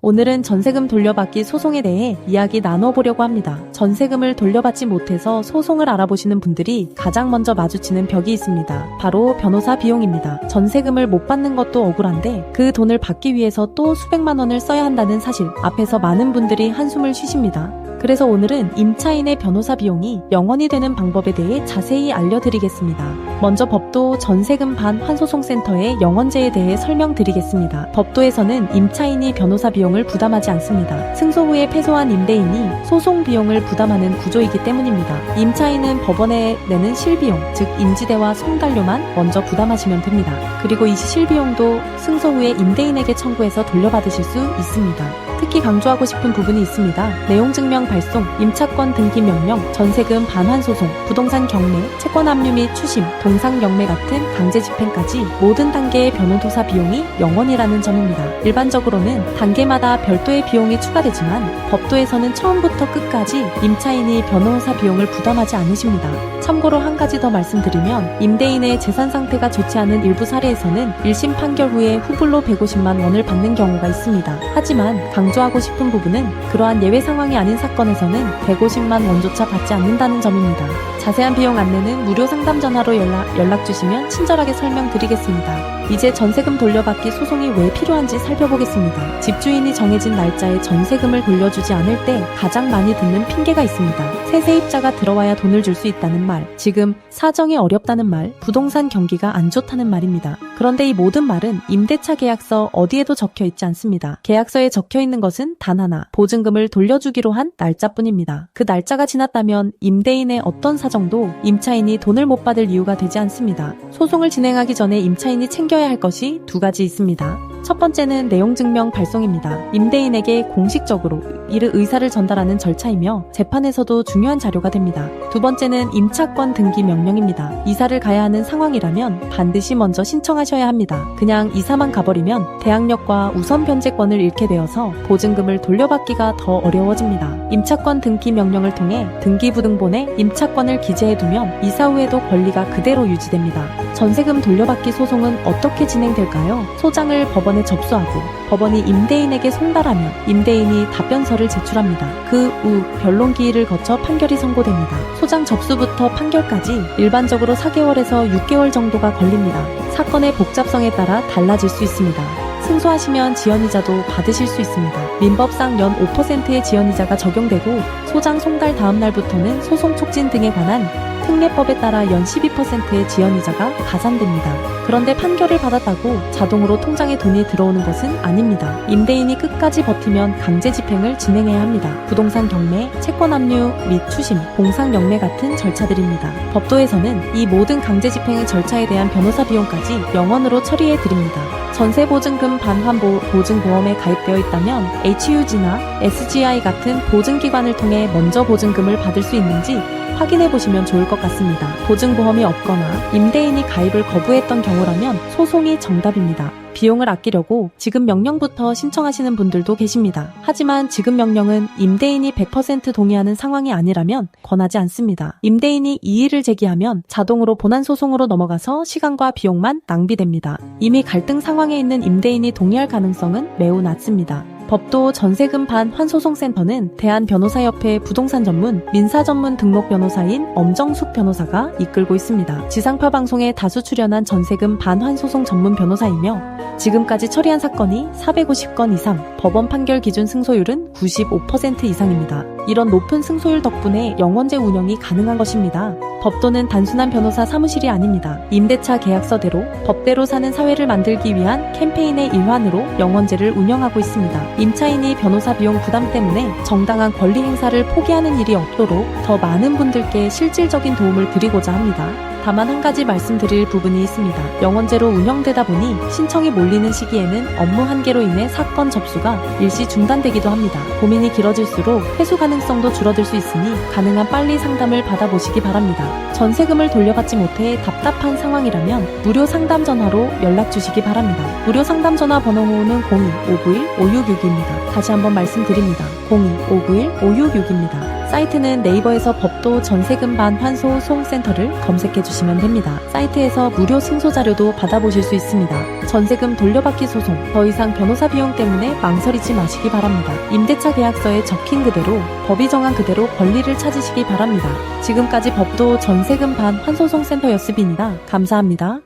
오늘은 전세금 돌려받기 소송에 대해 이야기 나눠보려고 합니다. 전세금을 돌려받지 못해서 소송을 알아보시는 분들이 가장 먼저 마주치는 벽이 있습니다. 바로 변호사 비용입니다. 전세금을 못 받는 것도 억울한데 그 돈을 받기 위해서 또 수백만 원을 써야 한다는 사실 앞에서 많은 분들이 한숨을 쉬십니다. 그래서 오늘은 임차인의 변호사 비용이 0원이 되는 방법에 대해 자세히 알려드리겠습니다. 먼저 법도 전세금 반환소송센터의 영원제에 대해 설명드리겠습니다. 법도에서는 임차인이 변호사 비용을 부담하지 않습니다. 승소 후에 패소한 임대인이 소송 비용을 부담하는 구조이기 때문입니다. 임차인은 법원에 내는 실비용, 즉 임지대와 송달료만 먼저 부담하시면 됩니다. 그리고 이 실비용도 승소 후에 임대인에게 청구해서 돌려받으실 수 있습니다. 특히 강조하고 싶은 부분이 있습니다. 내용증명 발송, 임차권 등기 명령, 전세금 반환소송, 부동산 경매, 채권 압류 및 추심, 동상 경매 같은 강제 집행까지 모든 단계의 변호사 비용이 0원이라는 점입니다. 일반적으로는 단계마다 별도의 비용이 추가되지만 법도에서는 처음부터 끝까지 임차인이 변호사 비용을 부담하지 않으십니다. 참고로 한 가지 더 말씀드리면 임대인의 재산 상태가 좋지 않은 일부 사례에서는 1심 판결 후에 후불로 150만 원을 받는 경우가 있습니다. 하지만 강조하고 싶은 부분은 그러한 예외 상황이 아닌 사건에서는 150만 원조차 받지 않는다는 점입니다. 자세한 비용 안내는 무료 상담 전화로 연락 주시면 친절하게 설명드리겠습니다. 이제 전세금 돌려받기 소송이 왜 필요한지 살펴보겠습니다. 집주인이 정해진 날짜에 전세금을 돌려주지 않을 때 가장 많이 듣는 핑계가 있습니다. 새 세입자가 들어와야 돈을 줄 수 있다는 말, 지금 사정이 어렵다는 말, 부동산 경기가 안 좋다는 말입니다. 그런데 이 모든 말은 임대차 계약서 어디에도 적혀 있지 않습니다. 계약서에 적혀 있는 것은 단 하나, 보증금을 돌려주기로 한 날짜뿐입니다. 그 날짜가 지났다면 임대인의 어떤 사정도 임차인이 돈을 못 받을 이유가 되지 않습니다. 소송을 진행하기 전에 임차인이 챙겨야 할 것이 두 가지 있습니다. 첫 번째는 내용증명 발송입니다. 임대인에게 공식적으로 이를 의사를 전달하는 절차이며 재판에서도 중요한 자료가 됩니다. 두 번째는 임차권 등기 명령입니다. 이사를 가야 하는 상황이라면 반드시 먼저 신청하셔야 합니다. 그냥 이사만 가버리면 대항력과 우선 변제권을 잃게 되어서 보증금을 돌려받기가 더 어려워집니다. 임차권 등기 명령을 통해 등기부등본에 임차권을 기재해두면 이사 후에도 권리가 그대로 유지됩니다. 전세금 돌려받기 소송은 어떻게 진행될까요? 소장을 법원에 접수하고 법원이 임대인에게 송달하면 임대인이 답변서를 제출합니다. 그 후 변론기일을 거쳐 판결이 선고됩니다. 소장 접수부터 판결까지 일반적으로 4개월에서 6개월 정도가 걸립니다. 사건의 복잡성에 따라 달라질 수 있습니다. 승소하시면 지연이자도 받으실 수 있습니다. 민법상 연 5%의 지연이자가 적용되고 소장 송달 다음 날부터는 소송 촉진 등에 관한 특례법에 따라 연 12%의 지연이자가 가산됩니다. 그런데 판결을 받았다고 자동으로 통장에 돈이 들어오는 것은 아닙니다. 임대인이 끝까지 버티면 강제 집행을 진행해야 합니다. 부동산 경매, 채권 압류 및 추심, 공상 경매 같은 절차들입니다. 법도에서는 이 모든 강제 집행의 절차에 대한 변호사 비용까지 0원으로 처리해 드립니다. 전세보증금 반환보 보증보험에 가입되어 있다면 HUG나 SGI 같은 보증기관을 통해 먼저 보증금을 받을 수 있는지 확인해 보시면 좋을 것 같습니다. 보증보험이 없거나 임대인이 가입을 거부했던 경우라면 소송이 정답입니다. 비용을 아끼려고 지급 명령부터 신청하시는 분들도 계십니다. 하지만 지급 명령은 임대인이 100% 동의하는 상황이 아니라면 권하지 않습니다. 임대인이 이의를 제기하면 자동으로 본안소송으로 넘어가서 시간과 비용만 낭비됩니다. 이미 갈등 상황에 있는 임대인이 동의할 가능성은 매우 낮습니다. 법도 전세금 반환소송센터는 대한변호사협회 부동산 전문, 민사 전문 등록 변호사인 엄정숙 변호사가 이끌고 있습니다. 지상파 방송에 다수 출연한 전세금 반환소송 전문 변호사이며 지금까지 처리한 사건이 450건 이상, 법원 판결 기준 승소율은 95% 이상입니다. 이런 높은 승소율 덕분에 영원제 운영이 가능한 것입니다. 법도는 단순한 변호사 사무실이 아닙니다. 임대차 계약서대로 법대로 사는 사회를 만들기 위한 캠페인의 일환으로 영원제를 운영하고 있습니다. 임차인이 변호사 비용 부담 때문에 정당한 권리 행사를 포기하는 일이 없도록 더 많은 분들께 실질적인 도움을 드리고자 합니다. 다만 한 가지 말씀드릴 부분이 있습니다. 영원제로 운영되다 보니 신청이 몰리는 시기에는 업무 한계로 인해 사건 접수가 일시 중단되기도 합니다. 고민이 길어질수록 회수 가능성도 줄어들 수 있으니 가능한 빨리 상담을 받아보시기 바랍니다. 전세금을 돌려받지 못해 답답한 상황이라면 무료 상담 전화로 연락 주시기 바랍니다. 무료 상담 전화 번호는 02-591-5662입니다. 다시 한번 말씀드립니다. 02-591-5662입니다. 사이트는 네이버에서 법도 전세금 반환소 소송센터를 검색해 주시면 됩니다. 사이트에서 무료 승소 자료도 받아보실 수 있습니다. 전세금 돌려받기 소송, 더 이상 변호사 비용 때문에 망설이지 마시기 바랍니다. 임대차 계약서에 적힌 그대로 법이 정한 그대로 권리를 찾으시기 바랍니다. 지금까지 법도 전세금 반환소송센터였습니다. 감사합니다.